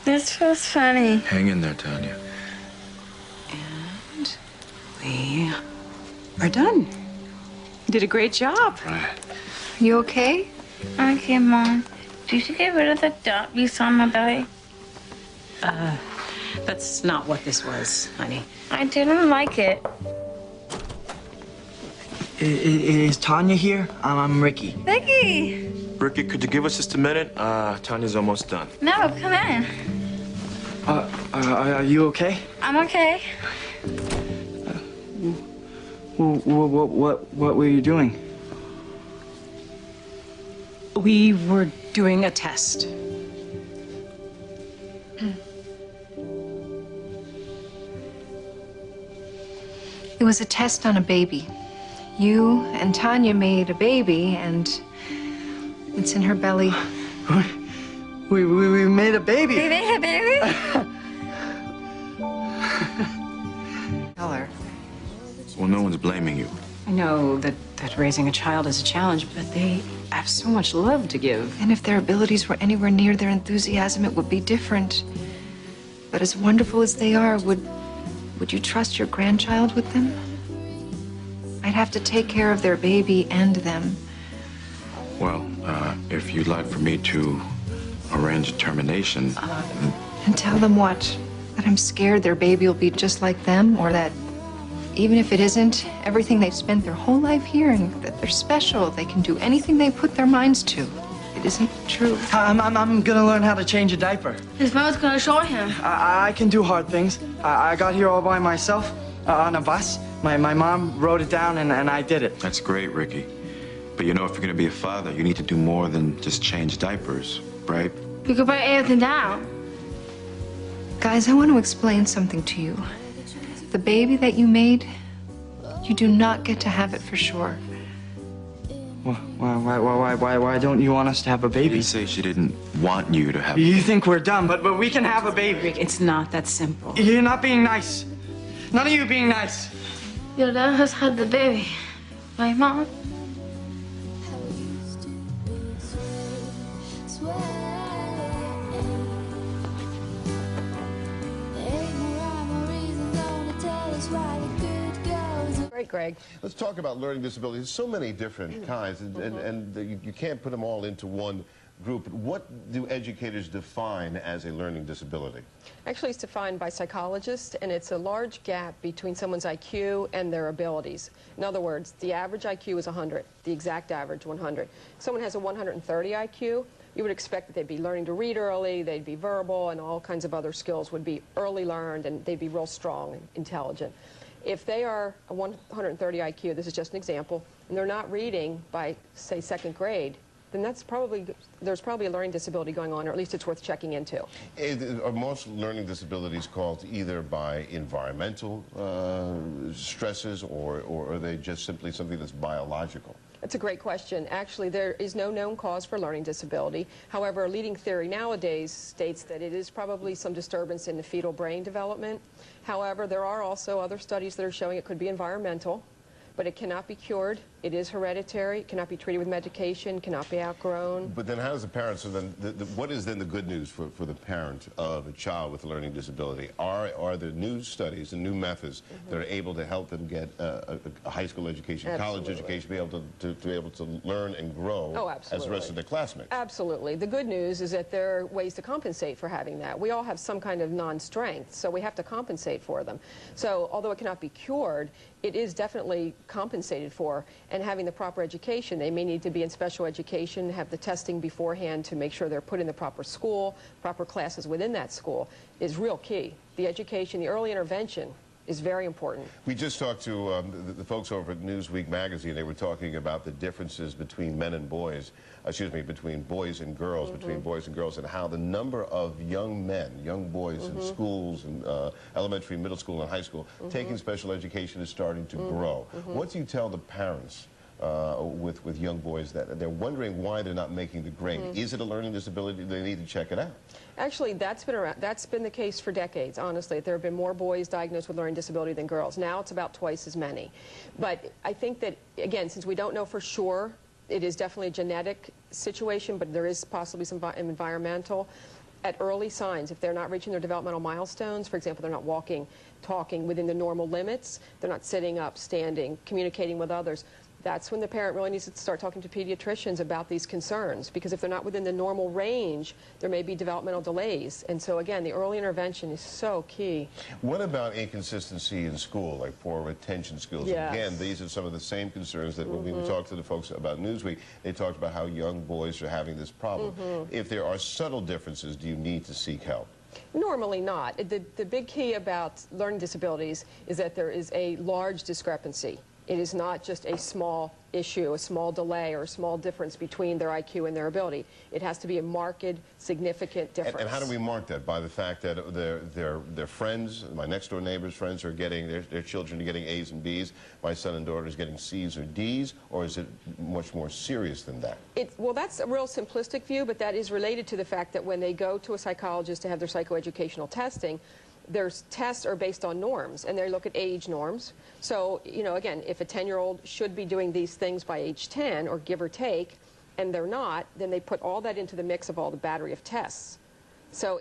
This was funny. Hang in there, Tanya. And we are done. You did a great job. Right. You okay? Okay, Mom. Did you get rid of the dot you saw on my belly? That's not what this was, honey. I didn't like it. Is Tanya here? I'm Ricky. Vicky! Ricky, could you give us just a minute? Tanya's almost done. No, come in. Are you okay? I'm okay. What were you doing? We were doing a test. It was a test on a baby. You and Tanya made a baby, and it's in her belly. We made a baby. We made a baby? Tell her. Well, no one's blaming you. I know that raising a child is a challenge, but they have so much love to give. And if their abilities were anywhere near their enthusiasm, it would be different. But as wonderful as they are, would you trust your grandchild with them? I'd have to take care of their baby and them. Well, if you'd like for me to arrange a termination... And tell them what? That I'm scared their baby will be just like them, or that even if it isn't, everything they've spent their whole life here, and that they're special, they can do anything they put their minds to. It isn't true. I'm gonna learn how to change a diaper. His mom's gonna show him. I can do hard things. I got here all by myself on a bus. My mom wrote it down, and I did it. That's great, Ricky. But you know, if you're gonna be a father, you need to do more than just change diapers, right? You could write everything down. Guys, I want to explain something to you. The baby that you made, you do not get to have it for sure. Why don't you want us to have a She baby? didn't say she didn't want you to have... You think we're dumb, but we can have a baby. Rick, it's not that simple. You're not being nice. None of you being nice. Your dad has had the baby. My mom. Great, Greg. Let's talk about learning disabilities. There's so many different kinds, and you can't put them all into one group. What do educators define as a learning disability? Actually, it's defined by psychologists, and it's a large gap between someone's IQ and their abilities. In other words, the average IQ is 100, the exact average 100. If someone has a 130 IQ, you would expect that they'd be learning to read early, they'd be verbal, and all kinds of other skills would be early learned, and they'd be real strong and intelligent. If they are a 130 IQ, this is just an example, and they're not reading by, say, second grade, then there's probably a learning disability going on, or at least it's worth checking into. Are most learning disabilities caused either by environmental stresses, or are they just simply something that's biological? That's a great question. Actually, there is no known cause for learning disability. However, a leading theory nowadays states that it is probably some disturbance in the fetal brain development. However, there are also other studies that are showing it could be environmental, but it cannot be cured. It is hereditary. It cannot be treated with medication, cannot be outgrown. But then how does the parent, so then what is then the good news for the parent of a child with a learning disability? Are there new studies and new methods that are able to help them get a high school education, college education, be able to learn and grow as the rest of their classmates? Absolutely. The good news is that there are ways to compensate for having that. We all have some kind of non-strength, so we have to compensate for them. So although it cannot be cured, it is definitely compensated for, and having the proper education. They may need to be in special education, have the testing beforehand to make sure they're put in the proper school, proper classes within that school is real key. The education, the early intervention is very important. We just talked to the folks over at Newsweek magazine. They were talking about the differences between men and boys, between boys and girls, and how the number of young men, young boys in schools, and elementary, middle school, and high school, taking special education is starting to grow. What do you tell the parents with young boys that they're wondering why they're not making the grade? Is it a learning disability? They need to check it out. Actually, that's been the case for decades, honestly. There have been more boys diagnosed with learning disability than girls. Now it's about twice as many. But I think that, again, since we don't know for sure, it is definitely a genetic situation, but there is possibly some environmental. at early signs. If they're not reaching their developmental milestones, for example, they're not walking, talking within the normal limits, they're not sitting up, standing, communicating with others, that's when the parent really needs to start talking to pediatricians about these concerns, because if they're not within the normal range, there may be developmental delays. And so again, the early intervention is so key. What about inconsistency in school, like poor attention skills? Yes. Again, these are some of the same concerns that when we talked to the folks about Newsweek, they talked about how young boys are having this problem. If there are subtle differences, do you need to seek help? Normally not. The big key about learning disabilities is that there is a large discrepancy. It is not just a small issue, a small delay, or a small difference between their IQ and their ability. It has to be a marked, significant difference. And how do we mark that? By the fact that their friends, my next door neighbor's friends are getting, their children are getting A's and B's, my son and daughter is getting C's or D's, or is it much more serious than that? Well, that's a real simplistic view, but that is related to the fact that when they go to a psychologist to have their psychoeducational testing, their tests are based on norms, and they look at age norms. So, you know, again, if a 10-year-old should be doing these things by age 10, or give or take, and they're not, then they put all that into the mix of all the battery of tests. So